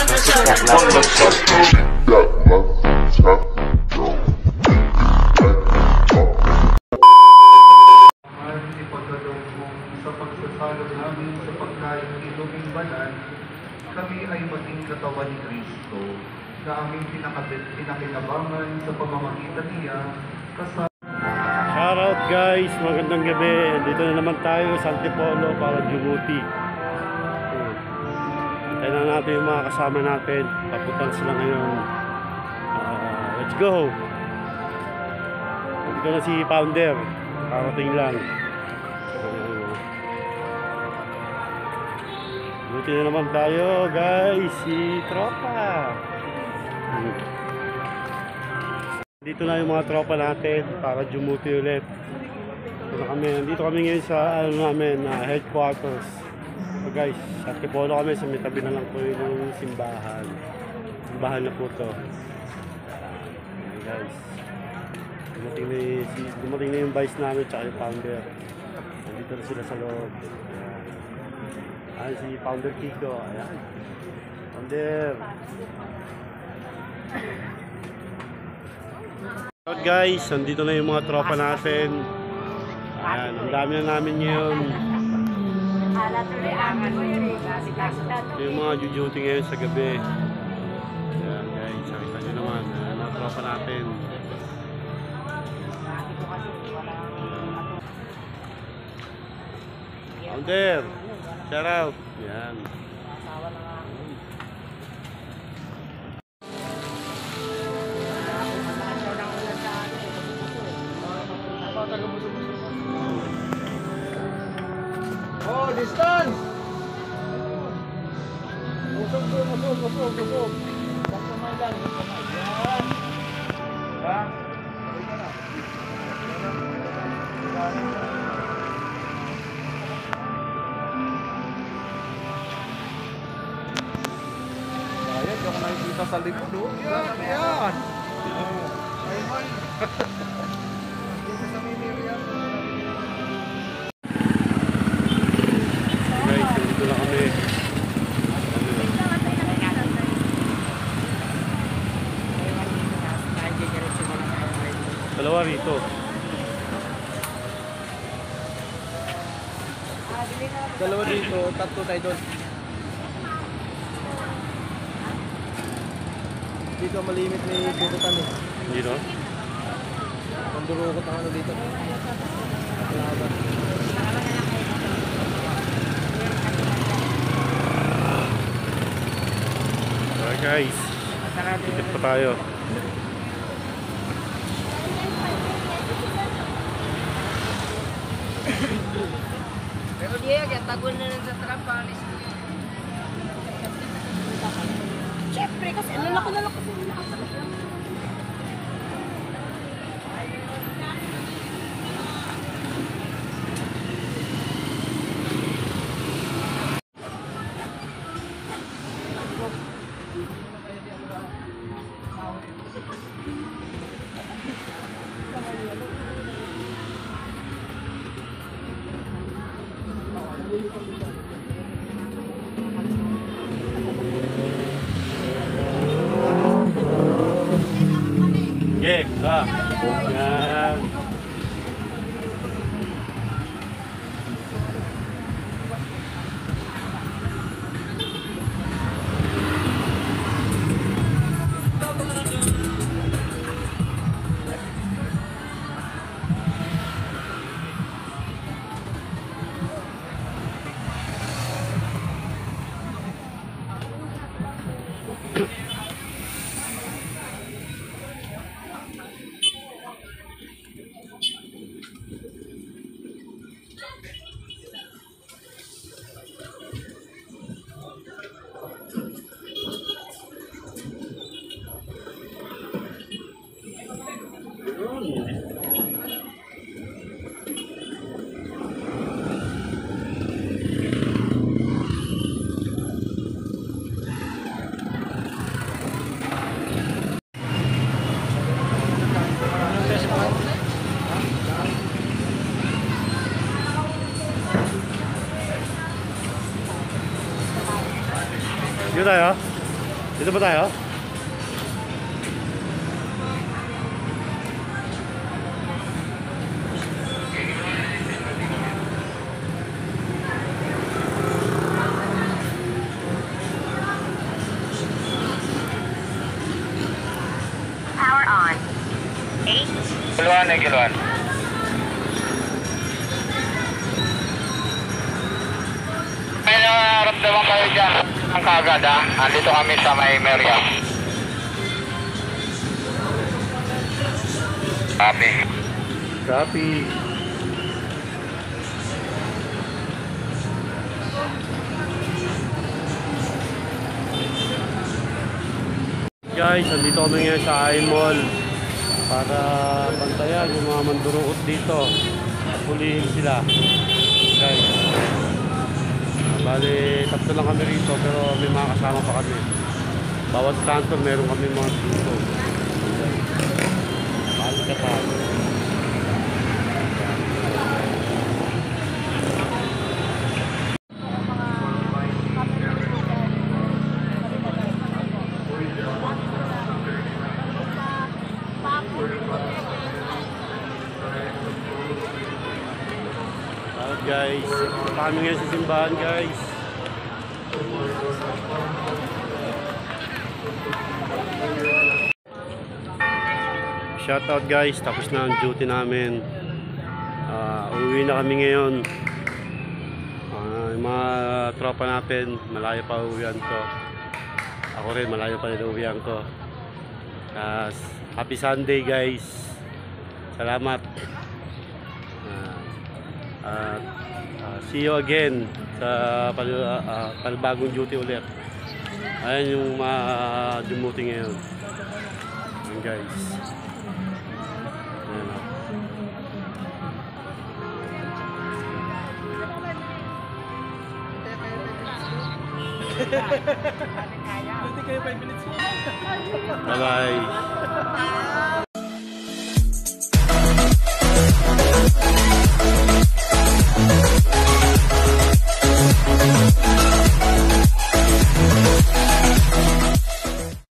Sa pagsasalo namin sa pagkain ng iluming banal, kami ay maging katawan ni Kristo na aming pinakinabangan sa pamamagitan niya. Shoutout guys, magandang gabi. Dito na naman tayo sa Antipolo para Djibouti. Tayo na natin yung mga kasama natin. Papuntan sila ngayon. Let's go! Dito na si Founder. Parating lang. Buti na naman tayo guys, si tropa. Dito na yung mga tropa natin para Djibouti ulit. Dito kami ngayon sa headquarters. So guys, sa Antipolo kami, sa may tabi na lang po yung simbahan. Simbahan na po to. Guys, dumating na yung vice namin at yung founder. Nandito na sila sa loob. Ayan si Founder Kiko. Ayan. Founder. So guys, nandito na yung mga tropa natin. Ayan, ang dami na namin ngayon. Yung mga Djibouti ngayon sa gabi. Ayan guys, nakita nyo naman. Ayan, mga tropa natin. Founder. Shout out. Yan. Oh, distance! Busog. Kamay lang. Yan. Ha? Yung nakikita sa likod, yan, yan. Guys, dito na kami. Dalawa rito. Dalawa dito, tatlo tayo doon. Dito malimit may durutan eh. Dito? Pandurukot ang ano dito. Laban. Alright guys, ikit pa tayo. Pero dia kaya tagol na lang sa trapalis. Siyempre kasi lalako. Yan. Dito tayo. Dito ba tayo? Power on. 8. Kiluan eh, kiluan. May nararamdaman kayo dyan ang kagad ha. Andito kami sa may Meriam. Copy. Copy. Guys, nandito kami ngayon sa I-Mall para bantayan yung mga manduruot dito at hulihin sila. Guys, bali tatlo lang kami rito pero may mga kasama pa kami. Bawat kanto meron kami mga dito. Bali ka pa. Guys, punta kami ngayon sa simbahan guys. Shout out guys, tapos na ang duty namin. Uuwi na kami ngayon. Yung mga tropa natin, malayo pa uwihan ko. Ako rin, malayo pa rin uwihan ko. Happy Sunday guys. Salamat. See you again sa panibagong duty ulit. Ayan yung mga dumuti ngayon. Ayan guys. Ayan. Bye bye.